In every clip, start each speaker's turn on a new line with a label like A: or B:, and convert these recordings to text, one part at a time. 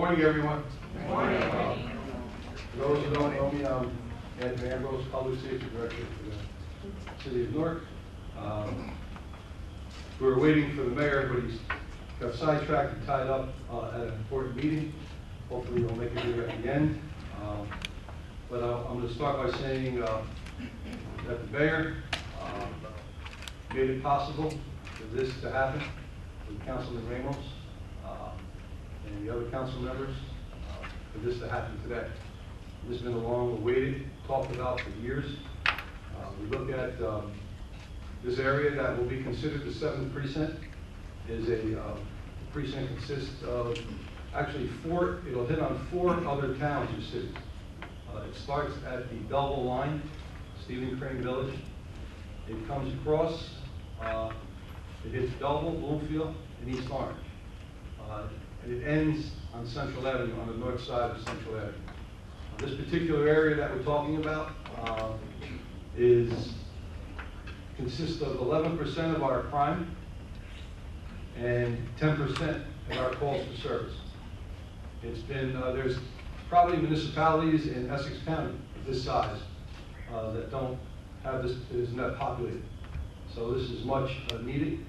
A: Morning, everyone. Good morning. For those who don't know me, I'm Ed Ambrose, Public Safety Director for the City of Newark. We were waiting for the mayor, but he's got sidetracked and tied up at an important meeting. Hopefully he'll make it here at the end. But I'm going to start by saying that the mayor made it possible for this to happen with Councilman Ramos and the other council members for this to happen today. This has been a long awaited, talked about for years. We look at this area that will be considered the 7th precinct is a precinct consists of actually it'll hit on 4 other towns or cities. It starts at the Belleville line, Stephen Crane Village. It comes across, it hits Belleville, Bloomfield, and East Orange. And it ends on Central Avenue, on the north side of Central Avenue. This particular area that we're talking about consists of 11% of our crime and 10% of our calls for service. It's been, there's probably municipalities in Essex County of this size that don't have this, is not populated. So this is much needed.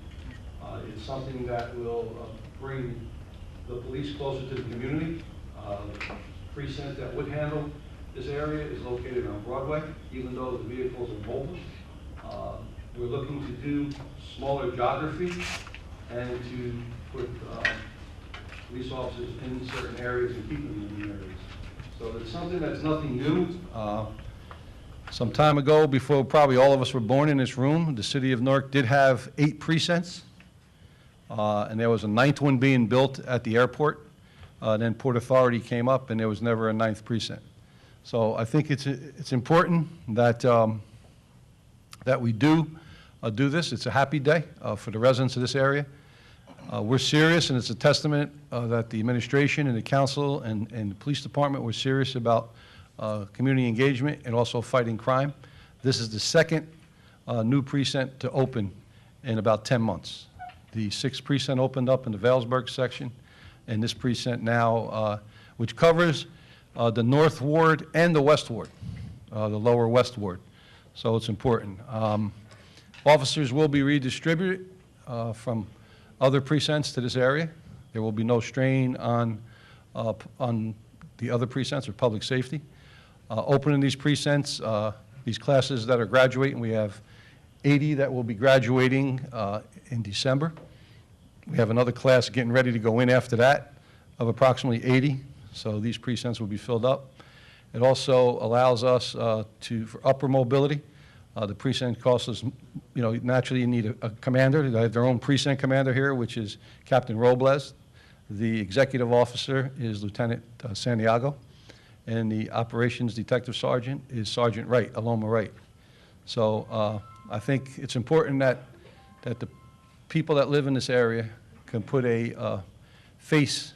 A: It's something that will bring the police closer to the community. The precinct that would handle this area is located on Broadway, even though the vehicles are mobile. We're looking to do smaller geography and to put police officers in certain areas and keep them in the areas. So it's something that's nothing new. Some time ago, before probably all of us were born in this room, the city of Newark did have 8 precincts. And there was a 9th one being built at the airport. Then Port Authority came up, and there was never a 9th precinct. So I think it's important that that we do this. It's a happy day for the residents of this area. We're serious, and it's a testament that the administration and the council and the police department were serious about community engagement and also fighting crime. This is the 2nd new precinct to open in about 10 months. The 6th precinct opened up in the Vailsburg section, and this precinct now, which covers the North Ward and the West Ward, the Lower West Ward. So it's important. Officers will be redistributed from other precincts to this area. There will be no strain on the other precincts or public safety. Opening these precincts, these classes that are graduating, we have 80 that will be graduating in December. We have another class getting ready to go in after that of approximately 80. So these precincts will be filled up. It also allows us for upper mobility. The precinct costs us, naturally you need a commander. They have their own precinct commander here, which is Captain Robles. The executive officer is Lieutenant Santiago. And the operations detective sergeant is Sergeant Wright, Aloma Wright. So I think it's important that the people that live in this area can put a face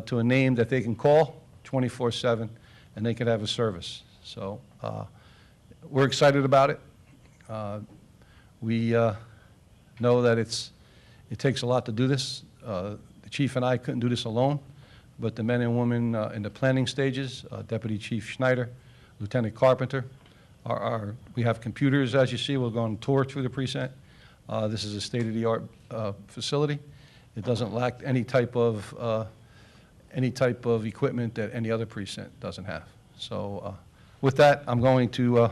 A: to a name that they can call 24/7, and they can have a service. So we're excited about it. We know that it takes a lot to do this. The chief and I couldn't do this alone, but the men and women in the planning stages, Deputy Chief Schneider, Lieutenant Carpenter, we have computers, as you see. We'll go on a tour through the precinct. This is a state-of-the-art facility. It doesn't lack any type of equipment that any other precinct doesn't have. So with that, I'm going to,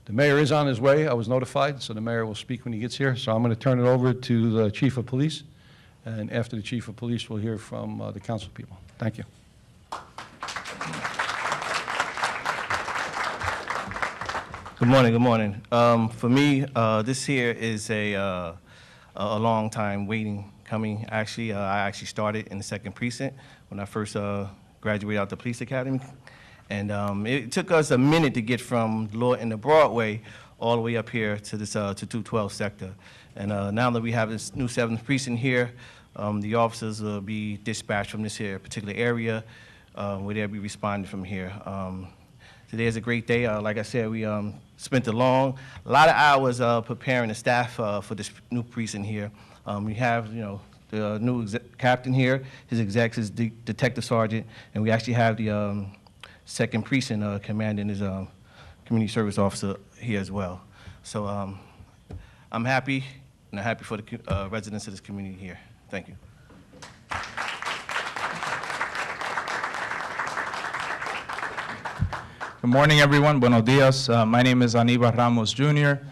A: the mayor is on his way. I was notified, so the mayor will speak when he gets here. So I'm going to turn it over to the chief of police. And after the chief of police, we'll hear from the council people. Thank you.
B: Good morning. Good morning. For me, this here is a long time waiting coming. Actually, I actually started in the 2nd precinct when I first graduated out the police academy, and it took us a minute to get from Lawton to Broadway all the way up here to this to 212 sector. And now that we have this new 7th precinct here, the officers will be dispatched from this here particular area, where they'll be responding from here. Today is a great day. Like I said, we spent a lot of hours preparing the staff for this new precinct here. We have, the new captain here. His execs is detective sergeant, and we actually have the second precinct commander and his community service officer here as well. So I'm happy, and I'm happy for the residents of this community here. Thank you.
C: Good morning, everyone. Buenos dias. My name is Aníbal Ramos Jr.,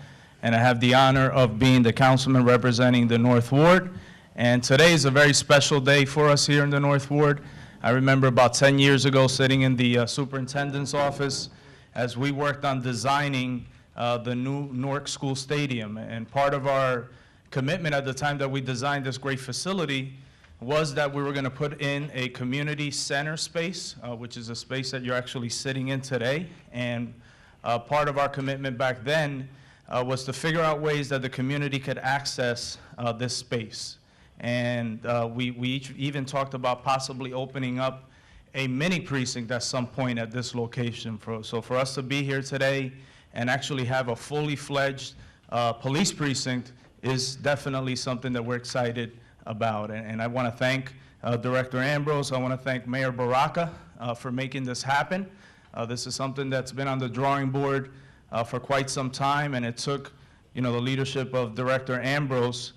C: and I have the honor of being the councilman representing the North Ward. And today is a very special day for us here in the North Ward. I remember about 10 years ago sitting in the superintendent's office as we worked on designing the new Newark School Stadium. And part of our commitment at the time that we designed this great facility was that we were going to put in a community center space, which is a space that you're actually sitting in today. And part of our commitment back then was to figure out ways that the community could access this space. And we even talked about possibly opening up a mini precinct at some point at this location. So for us to be here today and actually have a fully fledged police precinct is definitely something that we're excited about. And I want to thank Director Ambrose. I want to thank Mayor Baraka for making this happen. This is something that's been on the drawing board for quite some time, and it took, the leadership of Director Ambrose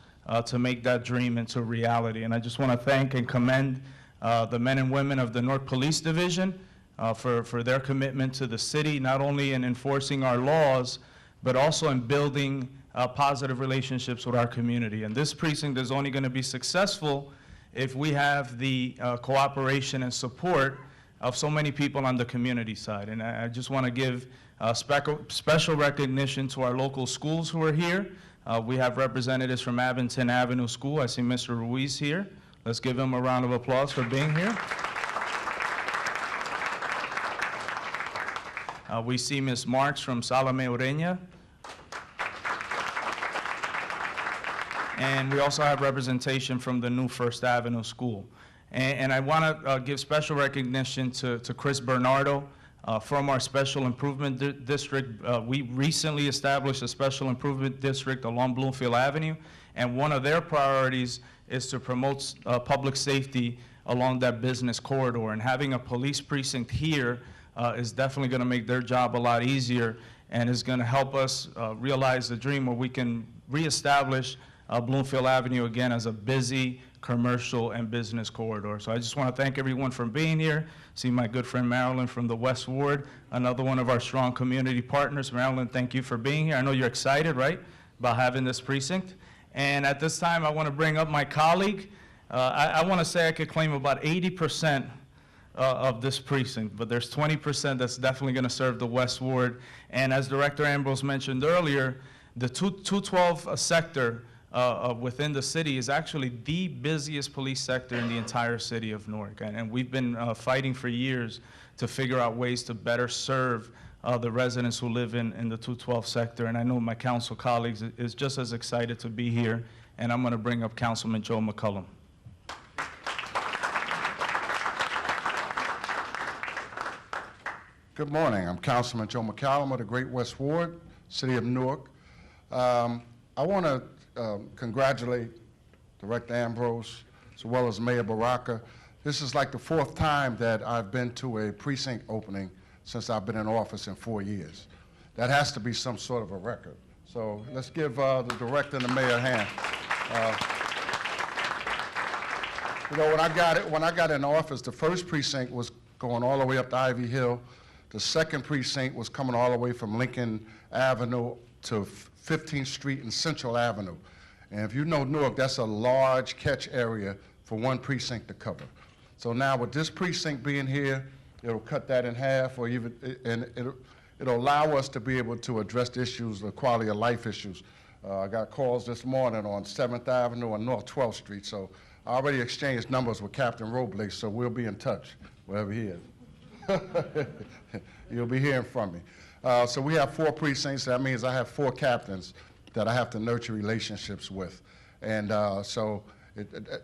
C: to make that dream into reality. And I just want to thank and commend the men and women of the Newark Police Division for their commitment to the city, not only in enforcing our laws, but also in building positive relationships with our community. And this precinct is only going to be successful if we have the cooperation and support of so many people on the community side. And I just want to give special recognition to our local schools who are here. We have representatives from Abington Avenue School. I see Mr. Ruiz here. Let's give him a round of applause for being here. We see Ms. Marks from Salome Ureña. And we also have representation from the new First Avenue School. And I want to give special recognition to Chris Bernardo from our Special Improvement District. We recently established a Special Improvement District along Bloomfield Avenue, and one of their priorities is to promote public safety along that business corridor. And having a police precinct here is definitely going to make their job a lot easier, and is going to help us realize the dream where we can reestablish Bloomfield Avenue again as a busy commercial and business corridor. So I just want to thank everyone for being here. See my good friend Marilyn from the West Ward, another one of our strong community partners. Marilyn, thank you for being here. I know you're excited, right, about having this precinct. And at this time, I want to bring up my colleague. I want to say I could claim about 80% of this precinct, but there's 20% that's definitely going to serve the West Ward. And as Director Ambrose mentioned earlier, the 212 sector within the city is actually the busiest police sector in the entire city of Newark. And we've been fighting for years to figure out ways to better serve the residents who live in the 212 sector. And I know my council colleagues is just as excited to be here. And I'm going to bring up Councilman Joe McCullum.
D: Good morning. I'm Councilman Joe McCallum of the Great West Ward, City of Newark. I want to congratulate Director Ambrose as well as Mayor Baraka. This is like the 4th time that I've been to a precinct opening since I've been in office in 4 years. That has to be some sort of a record. So let's give the director and the mayor a hand. When I got in office, the first precinct was going all the way up to Ivy Hill. The second precinct was coming all the way from Lincoln Avenue to 15th Street and Central Avenue. And if you know Newark, that's a large catch area for one precinct to cover. So now with this precinct being here, it'll cut that in half, or even, and it'll allow us to be able to address the issues, the quality of life issues. I got calls this morning on 7th Avenue and North 12th Street, so I already exchanged numbers with Captain Robles, so we'll be in touch, wherever he is. You'll be hearing from me. So we have 4 precincts. That means I have 4 captains that I have to nurture relationships with. And so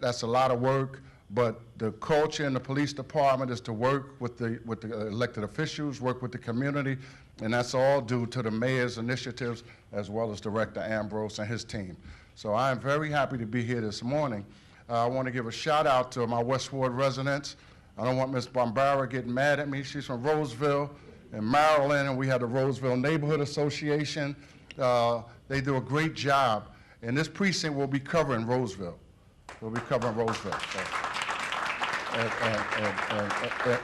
D: that's a lot of work, but the culture in the police department is to work with the elected officials, work with the community, and that's all due to the mayor's initiatives as well as Director Ambrose and his team. So I am very happy to be here this morning. I want to give a shout out to my West Ward residents. I don't want Ms. Bombara getting mad at me. She's from Roseville in Maryland, and we have the Roseville Neighborhood Association. They do a great job, and this precinct will be covering Roseville. We'll be covering Roseville. So.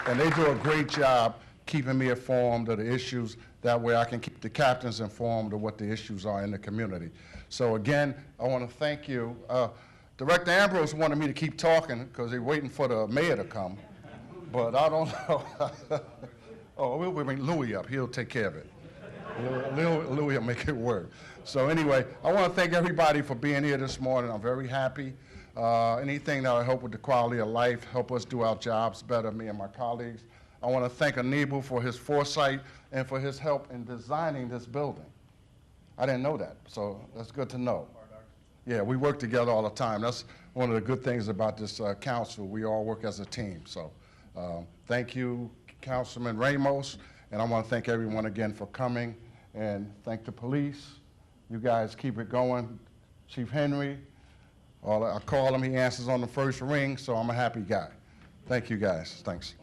D: And they do a great job keeping me informed of the issues. That way I can keep the captains informed of what the issues are in the community. So again, I want to thank you. Director Ambrose wanted me to keep talking because they're waiting for the mayor to come, but I don't know. Oh, we'll bring Louis up. He'll take care of it. Louis will make it work. So anyway, I want to thank everybody for being here this morning. I'm very happy. Anything that will help with the quality of life, help us do our jobs better, me and my colleagues. I want to thank Aníbal for his foresight and for his help in designing this building. I didn't know that, so that's good to know. Yeah, we work together all the time. That's one of the good things about this council. We all work as a team. So thank you, Councilman Ramos, and I want to thank everyone again for coming, and thank the police. You guys keep it going. Chief Henry, I call him, he answers on the first ring, so I'm a happy guy. Thank you guys, thanks.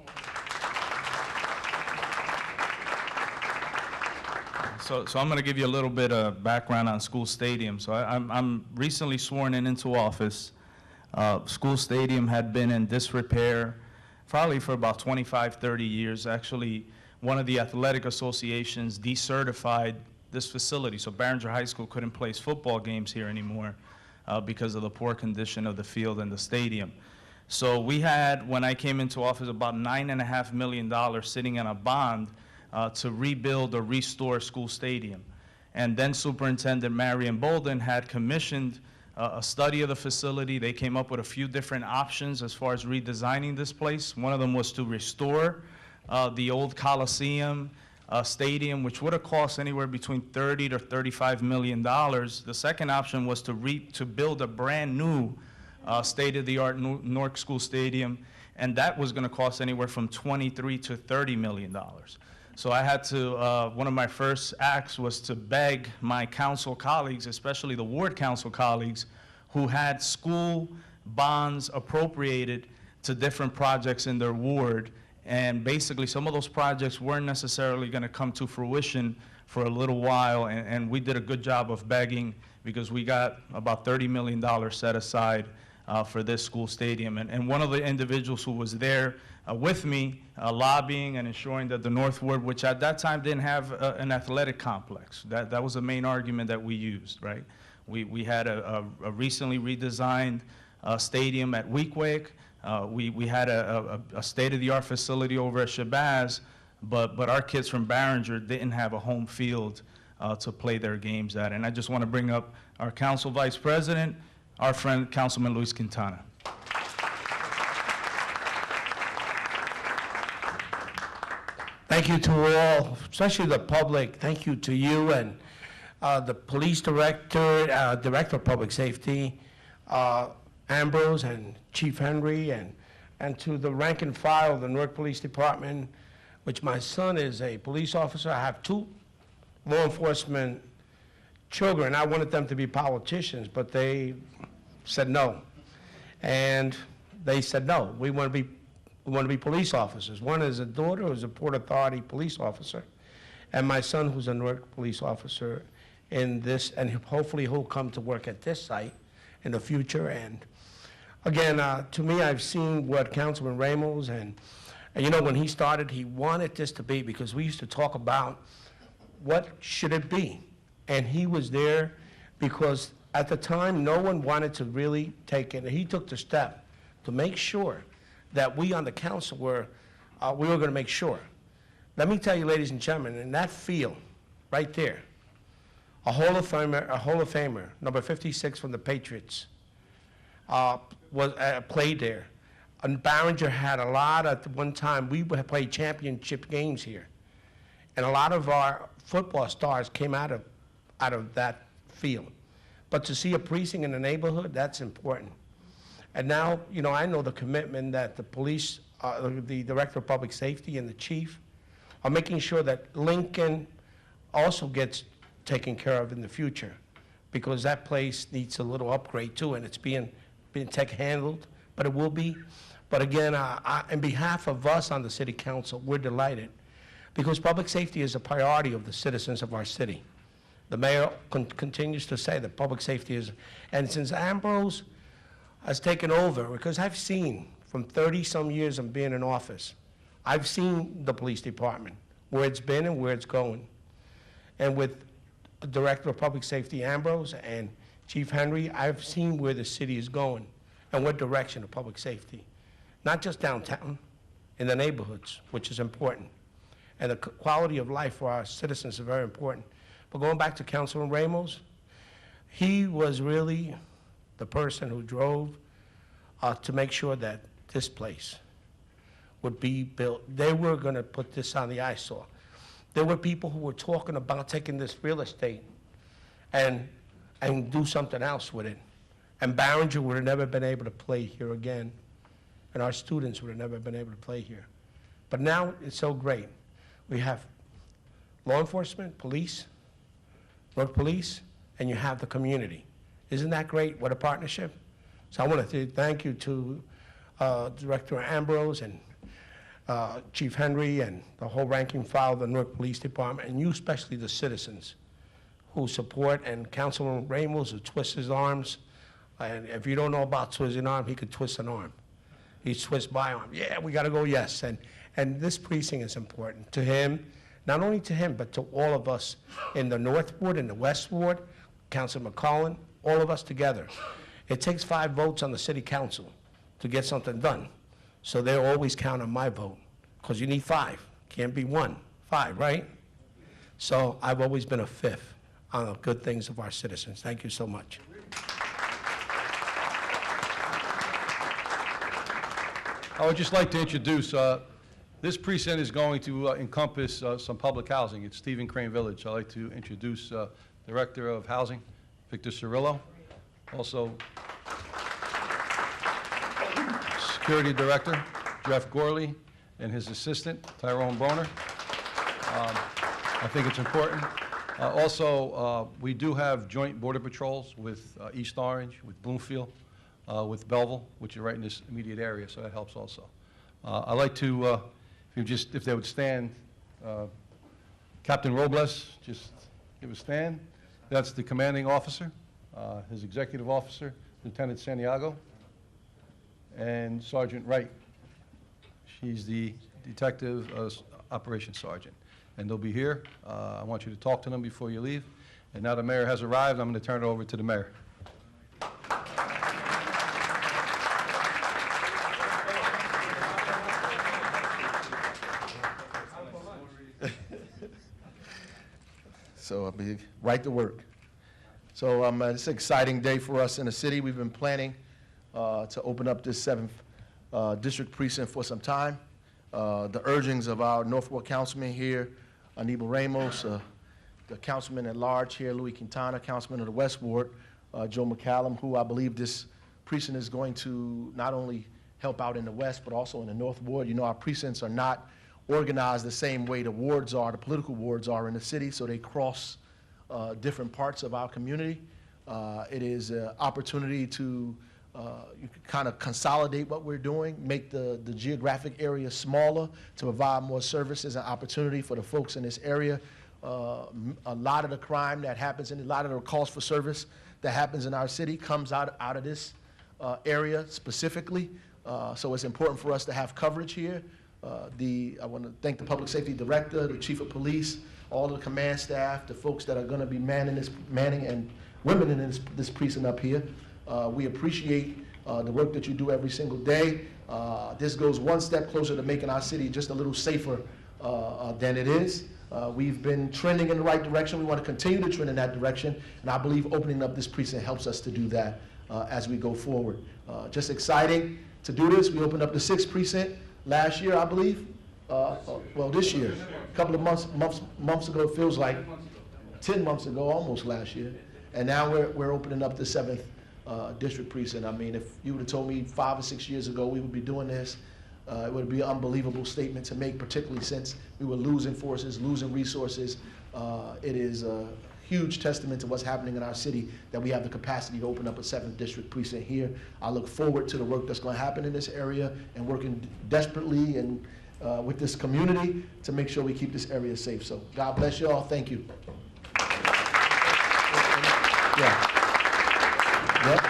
C: So I'm going to give you a little bit of background on School Stadium. So I'm recently sworn into office. School Stadium had been in disrepair probably for about 25, 30 years. Actually, one of the athletic associations decertified this facility. So Barringer High School couldn't place football games here anymore because of the poor condition of the field and the stadium. So we had, when I came into office, about $9.5 million sitting in a bond to rebuild or restore School Stadium. And then Superintendent Marion Bolden had commissioned a study of the facility. They came up with a few different options as far as redesigning this place. One of them was to restore the old Coliseum stadium, which would have cost anywhere between $30 to $35 million. The second option was to build a brand new state-of-the-art Newark School Stadium, and that was going to cost anywhere from $23 to $30 million. So I had to, one of my first acts was to beg my council colleagues, especially the ward council colleagues, who had school bonds appropriated to different projects in their ward. And basically, some of those projects weren't necessarily going to come to fruition for a little while, and we did a good job of begging because we got about $30 million set aside for this school stadium. And one of the individuals who was there with me, lobbying and ensuring that the North Ward, which at that time didn't have an athletic complex, that was the main argument that we used, right? We had a recently redesigned stadium at Weequahic. We had a state-of-the-art facility over at Shabazz, but our kids from Barringer didn't have a home field to play their games at. And I just want to bring up our council vice president, our friend Councilman Luis Quintana.
E: Thank you to all, especially the public. Thank you to you and the police director, director of public safety, Ambrose and Chief Henry, and to the rank and file of the Newark Police Department, which my son is a police officer. I have two law enforcement children. I wanted them to be politicians, but they said no. And they said, no, we want to be police officers. One is a daughter who's a Port Authority police officer, and my son who's a Newark police officer in this, and hopefully he'll come to work at this site in the future. And again, to me, I've seen what Councilman Ramos, and you know, when he started, he wanted this to be, because we used to talk about what should it be. And he was there because at the time, no one wanted to really take it. And he took the step to make sure that we on the council were going to make sure. Let me tell you, ladies and gentlemen, in that field, right there, a Hall of Famer, number 56 from the Patriots, was played there. And Barringer had a lot at one time. We would play championship games here, and a lot of our football stars came out of that field. But to see a precinct in the neighborhood, that's important. And now, you know, I know the commitment that the police, the director of public safety and the chief are making sure that Lincoln also gets taken care of in the future, because that place needs a little upgrade too, and it's being being tech-handled, but it will be. But again, on behalf of us on the city council, we're delighted, because public safety is a priority of the citizens of our city. The mayor continues to say that public safety is, and since Ambrose has taken over, because I've seen from 30-some years of being in office, I've seen the police department, where it's been and where it's going. And with the Director of Public Safety, Ambrose, and Chief Henry, I've seen where the city is going and what direction of public safety. Not just downtown, in the neighborhoods, which is important. And the quality of life for our citizens is very important. But going back to Councilman Ramos, he was really the person who drove to make sure that this place would be built. They were going to put this on the eyesore. There were people who were talking about taking this real estate and do something else with it. And Barringer would have never been able to play here again, and our students would have never been able to play here. But now it's so great. We have law enforcement, police, road police, and you have the community. Isn't that great? What a partnership. So I want to say thank you to Director Ambrose and Chief Henry and the whole ranking file of the Newark Police Department, and you especially the citizens who support, and Councilman Ramos who twists his arms. And if you don't know about twisting arm, he could twist an arm. He twists my arm. Yeah, we got to go, yes. And this precinct is important to him, not only to him, but to all of us in the North Ward and the West Ward, Councilman McCollum, all of us together. It takes 5 votes on the city council to get something done. So they always count on my vote, because you need 5. Can't be 1, 5, right? So I've always been a 5th on the good things of our citizens. Thank you so much.
A: I would just like to introduce, this precinct is going to encompass some public housing. It's Stephen Crane Village. I'd like to introduce Director of Housing, Victor Cirillo. Also, Security Director, Jeff Gorley, and his assistant, Tyrone Boner. I think it's important. Also, we do have joint border patrols with East Orange, with Bloomfield, with Belleville, which are right in this immediate area, so that helps also. I'd like to, if they would stand, Captain Robles, just give a stand. That's the commanding officer, his executive officer, Lieutenant Santiago, and Sergeant Wright. She's the detective operations sergeant. And they'll be here. I want you to talk to them before you leave. And now the mayor has arrived, I'm going to turn it over to the mayor.
F: So I'll be right to work. So it's an exciting day for us in the city. We've been planning to open up this 7th district precinct for some time. The urgings of our North Ward councilman here, Aníbal Ramos, the councilman at large here, Louis Quintana, councilman of the West Ward, Joe McCallum, who I believe this precinct is going to not only help out in the West, but also in the North Ward. You know, our precincts are not organized the same way the wards are, the political wards are in the city, so they cross different parts of our community. It is an opportunity to you can kind of consolidate what we're doing, make the geographic area smaller to provide more services and opportunity for the folks in this area. A lot of the crime that happens and a lot of the calls for service that happens in our city comes out of this area specifically. So it's important for us to have coverage here. I want to thank the public safety director, the chief of police, all the command staff, the folks that are going to be manning and women in this precinct up here. We appreciate the work that you do every single day. This goes one step closer to making our city just a little safer than it is. We've been trending in the right direction. We want to continue to trend in that direction, and I believe opening up this precinct helps us to do that as we go forward. Just exciting to do this. We opened up the 6th precinct last year, I believe. Well, this year, a couple of months ago, it feels like 10 months ago, almost last year. And now we're opening up the 7th district precinct. I mean, if you would have told me 5 or 6 years ago we would be doing this, it would be an unbelievable statement to make, particularly since we were losing forces, losing resources. It is a huge testament to what's happening in our city that we have the capacity to open up a 7th District precinct here. I look forward to the work that's going to happen in this area and working desperately and with this community to make sure we keep this area safe. So God bless you all. Thank you. Yeah. Yep.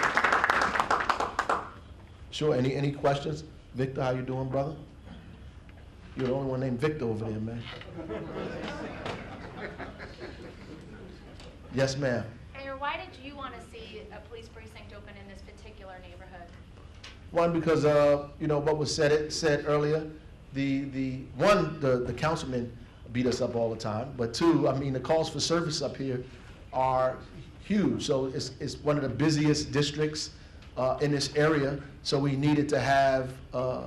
F: Sure. Any questions? Victor, how you doing, brother? You're the only one named Victor over there, man. Yes, ma'am.
G: Mayor, why did you want to see a police precinct open in this particular neighborhood?
F: One, because you know what was said earlier. The councilman beat us up all the time. But two, I mean, the calls for service up here are huge. So it's one of the busiest districts in this area. So we needed to have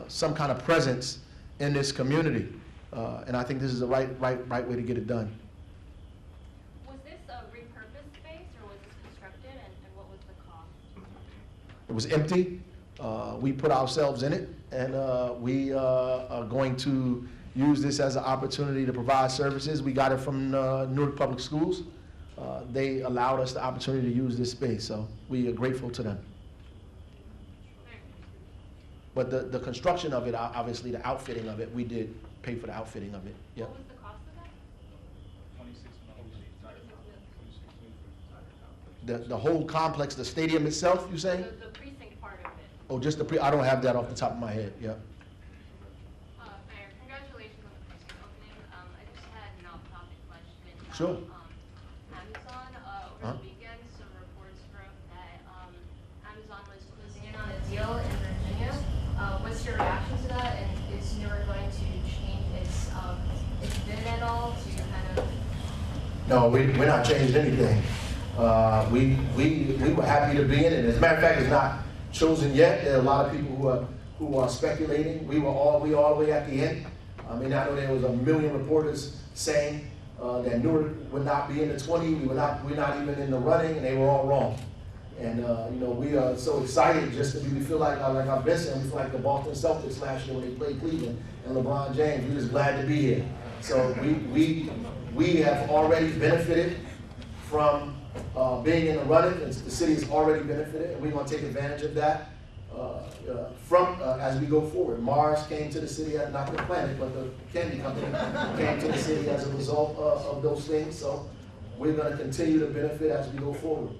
F: some kind of presence in this community, and I think this is the right way to get it done.
G: Was this a repurposed space, or was this constructed, and what was the cost?
F: It was empty. We put ourselves in it, and we are going to use this as an opportunity to provide services. We got it from Newark Public Schools. They allowed us the opportunity to use this space, so we are grateful to them. But the construction of it, obviously the outfitting of it, we did pay for the outfitting of it. Yep.
G: What was the cost of that?
F: The whole complex, the stadium itself, you saying?
G: The precinct part of it.
F: Oh, just I don't have that off the top of my head, yeah.
G: Mayor, congratulations on the precinct opening. I just had an off-topic question.
F: Sure.
G: Amazon, over the weekend, some reports broke that Amazon was closing in on a deal in Virginia. What's your reaction to that, and is Newark going to change its bid at all to kind of?
F: No, we're not changing anything. We were happy to be in it. As a matter of fact, it's not chosen yet. There are a lot of people who are speculating. We all the way at the end. I mean, I know there was 1 million reporters saying that Newark would not be in the 20. We're not even in the running, and they were all wrong. And you know, we are so excited just to be. We feel like I've been saying, we feel like the Boston Celtics last year when they played Cleveland and LeBron James. We're just glad to be here. So we have already benefited from being in the running. The city has already benefited, and we're going to take advantage of that as we go forward. Mars came to the city, not the planet, but the candy company came to the city as a result of those things. So we're going to continue to benefit as we go forward.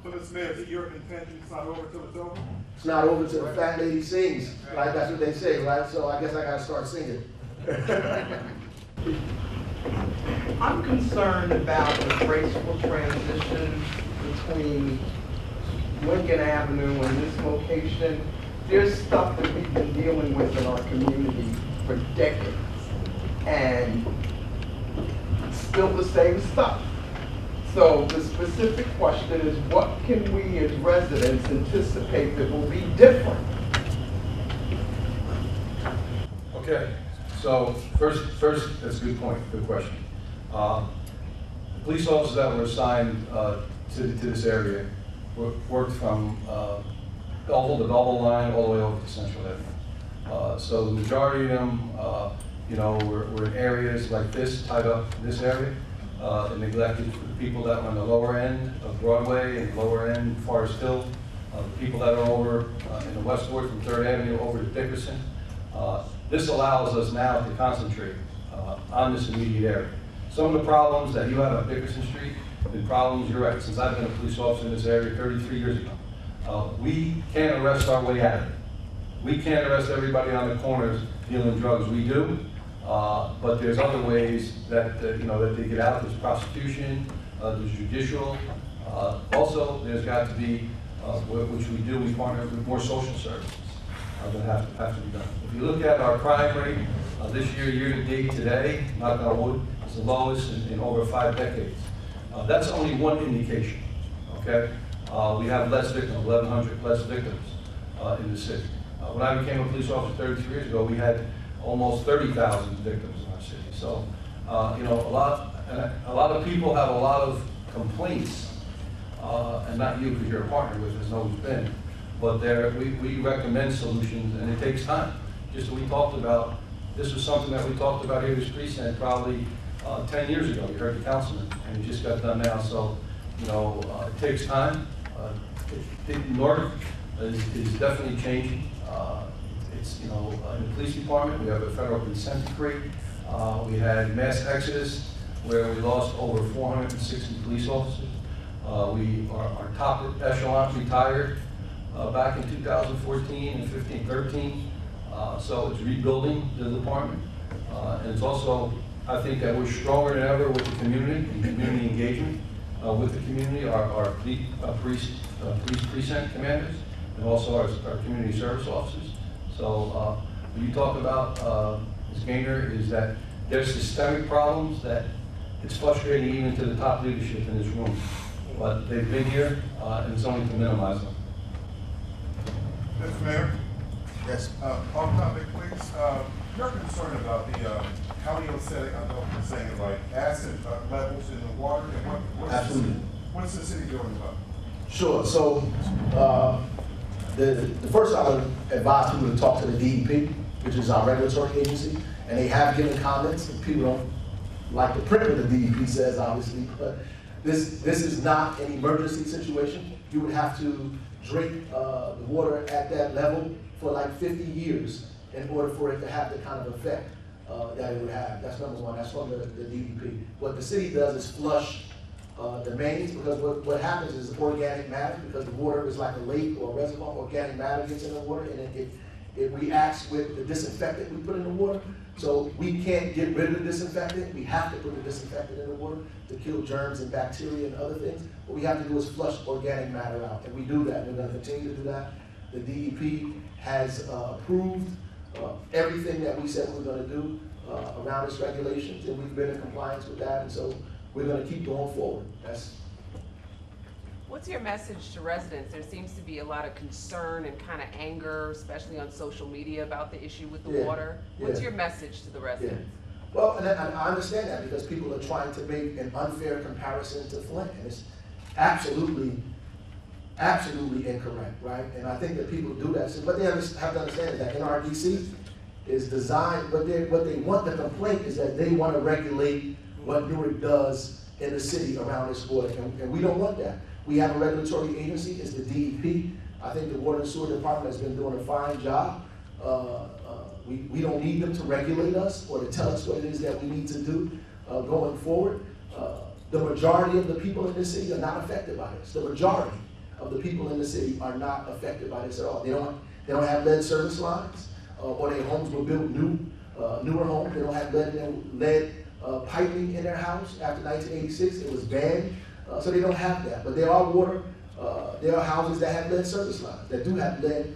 H: So Mr. Mayor, is it your intention it's not over till it's over?
F: It's not over till the fat lady sings, right? That's what they say, right? So I guess I gotta start singing.
I: I'm concerned about the graceful transition between Lincoln Avenue and this location. There's stuff that we've been dealing with in our community for decades, and it's still the same stuff. So the specific question is, what can we as residents anticipate that will be different?
A: Okay, so first, that's a good point, good question. The police officers that were assigned to this area worked from the Belleville line all the way over to Central Avenue. So the majority of them, you know, were in areas like this, tied up in this area, and neglected for the people that were on the lower end of Broadway and lower end Forest Hill, the people that are over in the Westward from 3rd Avenue over to Dickerson. This allows us now to concentrate on this immediate area. Some of the problems that you have on Dickerson Street have been problems, you're right, since I've been a police officer in this area 33 years ago. We can't arrest our way out of it. We can't arrest everybody on the corners dealing drugs. We do, but there's other ways that you know, that they get out. There's prosecution, there's judicial. Also, there's got to be, which we do, we partner with more social services that have to be done. If you look at our crime rate this year to date today, knock on wood, it's the lowest in over 5 decades. That's only one indication, okay? We have less victims, 1,100 less victims in the city. When I became a police officer 33 years ago, we had almost 30,000 victims in our city. So, you know, a lot of people have a lot of complaints, and not you because you're a partner with us, always been. But we recommend solutions, and it takes time. Just as we talked about, this was something that we talked about here, this precinct, probably 10 years ago. You heard the councilman, and he just got done now. So, it takes time. North is definitely changing. It's, in the police department, we have a federal consent decree. We had mass exodus where we lost over 460 police officers. Our top echelon retired back in 2014 and 15, 13. So it's rebuilding the department. And it's also, I think that we're stronger than ever with the community and community engagement with the community, our police precinct commanders, and also our community service officers. So when you talk about, Ms. Gaynor, is that there's systemic problems that it's frustrating even to the top leadership in this room. But they've been here, and it's only to minimize them.
H: Mr. Mayor?
F: Yes.
H: On topic, please. You're concerned about the county setting, I know you're saying it like acid levels in the water, and
F: Absolutely.
H: What's the city doing about it?
F: Sure. So the first I would advise people to talk to the DEP, which is our regulatory agency, and they have given comments. And people don't like the print what the DEP says, obviously, but this is not an emergency situation. You would have to drink the water at that level for like 50 years in order for it to have the kind of effect that it would have. That's number one. That's from the DEP. What the city does is flush the mains, because what happens is organic matter, because the water is like a lake or a reservoir, organic matter gets in the water and it reacts with the disinfectant we put in the water. So we can't get rid of the disinfectant. We have to put the disinfectant in the water to kill germs and bacteria and other things. What we have to do is flush organic matter out, and we do that. We're going to continue to do that. The DEP has approved everything that we said we were going to do around its regulations, and we've been in compliance with that, and so we're going to keep going forward.
J: What's your message to residents? There seems to be a lot of concern and kind of anger, especially on social media, about the issue with the water. What's your message to the residents?
F: Well, and I understand that, because people are trying to make an unfair comparison to Flint, and it's absolutely incorrect, right? And I think that people do that. So what they have to understand is that NRDC is designed, what they want, the complaint is that they want to regulate what Newark does in the city around its water, and we don't want that. We have a regulatory agency, it's the DEP. I think the Water and Sewer Department has been doing a fine job. We don't need them to regulate us or to tell us what it is that we need to do going forward. The majority of the people in this city are not affected by this. The majority of the people in the city are not affected by this at all. They don't have lead service lines, or their homes were built newer homes. They don't have lead piping in their house. After 1986, it was banned. So they don't have that, but there are houses that have lead service lines, that do have lead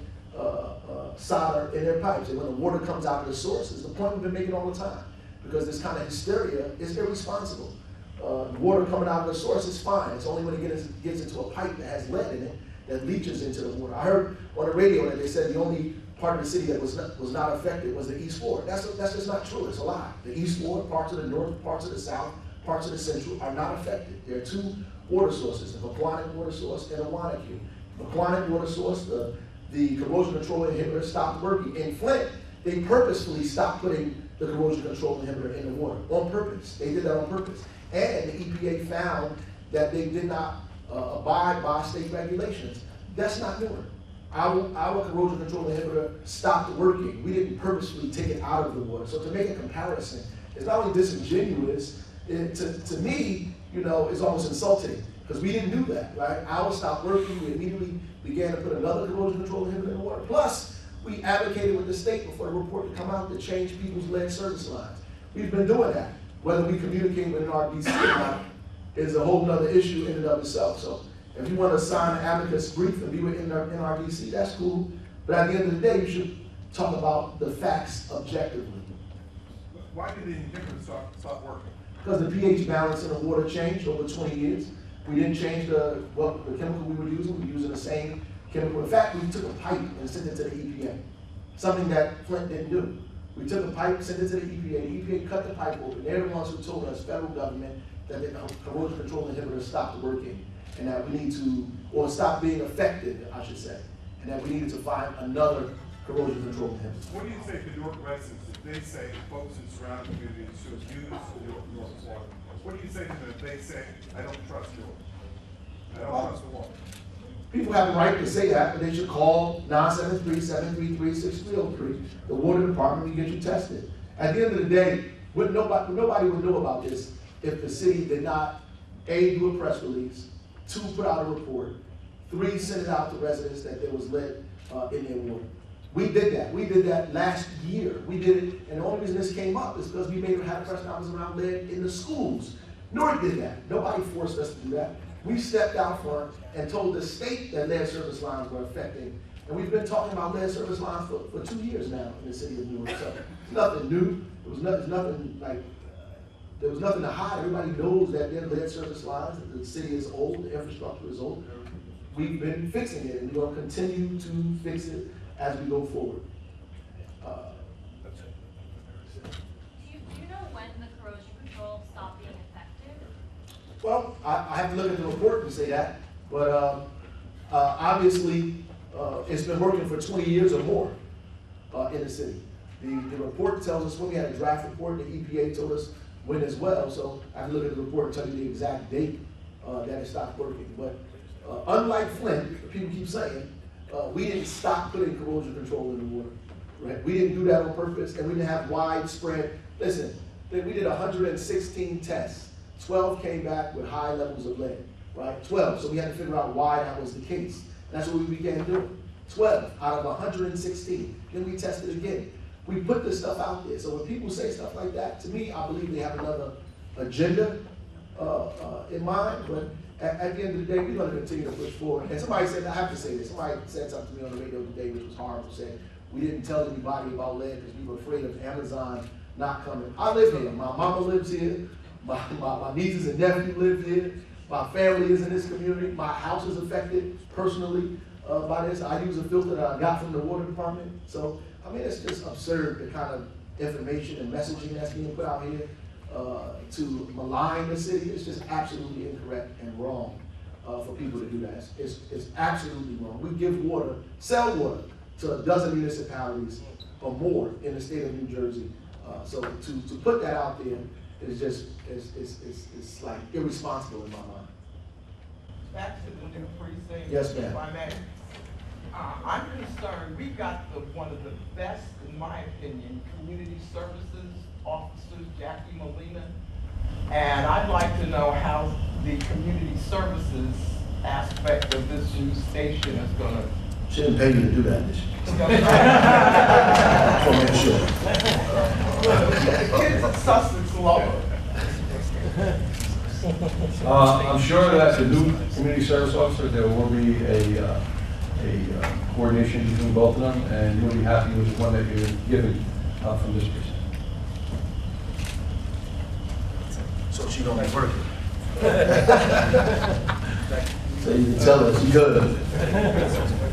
F: solder in their pipes. And when the water comes out of the sources, the point we've been making all the time, because this kind of hysteria is irresponsible. Water coming out of the source is fine. It's only when it gets into a pipe that has lead in it that leaches into the water. I heard on the radio that they said the only part of the city that was not affected was the East Ward. That's just not true. It's a lie. The East Ward, parts of the north, parts of the south, parts of the central are not affected. There are two water sources, a Paquonic water source and a Wanacue. Paquonic water source, the corrosion control inhibitor stopped working. In Flint, they purposefully stopped putting the corrosion control inhibitor in the water on purpose. They did that on purpose. And the EPA found that they did not abide by state regulations. That's not Newark. Our corrosion control inhibitor stopped working. We didn't purposefully take it out of the water. So to make a comparison, it's not only disingenuous, to me, it's almost insulting, because we didn't do that, right? Ours stopped working. We immediately began to put another corrosion control inhibitor in the water. Plus, we advocated with the state before the report to come out to change people's lead service lines. We've been doing that. Whether we communicate with an RDC or not is a whole nother issue in and of itself. So if you want to sign an amicus brief and be with NRDC, that's cool. But at the end of the day, you should talk about the facts objectively.
H: Why did the inhibitor stop working?
F: Because the pH balance in the water changed over 20 years. We didn't change the chemical we were using. We were using the same chemical. In fact, we took a pipe and sent it to the EPA, something that Flint didn't do. We took a pipe, sent it to the EPA. The EPA cut the pipe open. They're the ones who told us, federal government, that the corrosion control inhibitor stopped working, and that we need to, or stop being effective, I should say, and that we needed to find another
K: corrosion control to him.
H: What do you say to Newark residents if they say folks in surrounding communities should use Newark water? What do you say to them if they say, I don't trust Newark? I don't trust the water?
K: People have the right to say that, but they should call 973-733-6303, the water department, to get you tested. At the end of the day, nobody would know about this if the city did not, A, do a press release, 2, put out a report, 3, send it out to residents that there was lead in their water. We did that. We did that last year. We did it, and the only reason this came up is because we made it have press conferences around lead in the schools. Newark did that. Nobody forced us to do that. We stepped out front and told the state that lead service lines were affecting. And we've been talking about lead service lines for 2 years now in the city of Newark. So it's nothing new. There was nothing to hide. Everybody knows that there are lead service lines, that the city is old, the infrastructure is old. We've been fixing it, and we're going to continue to fix it as we go forward.
G: Do you know when the corrosion control stopped being effective?
K: Well, I have to look at the report and say that, but obviously it's been working for 20 years or more in the city. The report tells us when. We had a draft report, the EPA told us when as well, so I have to look at the report and tell you the exact date that it stopped working. But unlike Flint, people keep saying, we didn't stop putting corrosion control in the water. Right? We didn't do that on purpose, and we didn't have widespread. Listen, we did 116 tests. 12 came back with high levels of lead, right? 12, so we had to figure out why that was the case. And that's what we began doing. 12 out of 116. Then we tested again. We put this stuff out there. So when people say stuff like that, to me, I believe they have another agenda in mind. But at the end of the day, we're going to continue to push forward. And somebody said, I have to say this, somebody said something to me on the radio today, which was horrible, said, we didn't tell anybody about lead because we were afraid of Amazon not coming. I live here. My mama lives here. My nieces and nephews live here. My family is in this community. My house is affected personally by this. I use a filter that I got from the water department. So, I mean, it's just absurd the kind of information and messaging that's being put out here to malign the city. It's just absolutely incorrect and wrong for people to do that. It's absolutely wrong. We give water, sell water to a dozen municipalities or more in the state of New Jersey. So to put that out there is just, it's like irresponsible in my mind.
I: Back to the new precinct.
K: Yes, ma'am.
I: If I may. I'm concerned, we got one of the best, in my opinion, community services officers, Jackie Molina. And I'd like to know how the community services aspect of this new station is going to.
K: She didn't pay you to do that, did she?
I: The kids at Sussex love her.
A: I'm sure that the new community service officer, there will be a coordination between both of them, and you'll be happy with the one that you're given from this precinct.
K: So she don't be working. So you can tell her she good.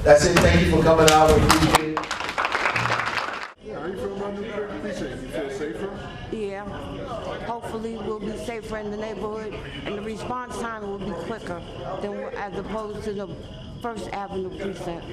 K: That's it. Thank you for coming out. We appreciate it.
H: How you feel about new precinct? You feel safer?
L: Yeah, hopefully we'll be safer in the neighborhood, and the response time will be quicker than as opposed to the First Avenue precinct.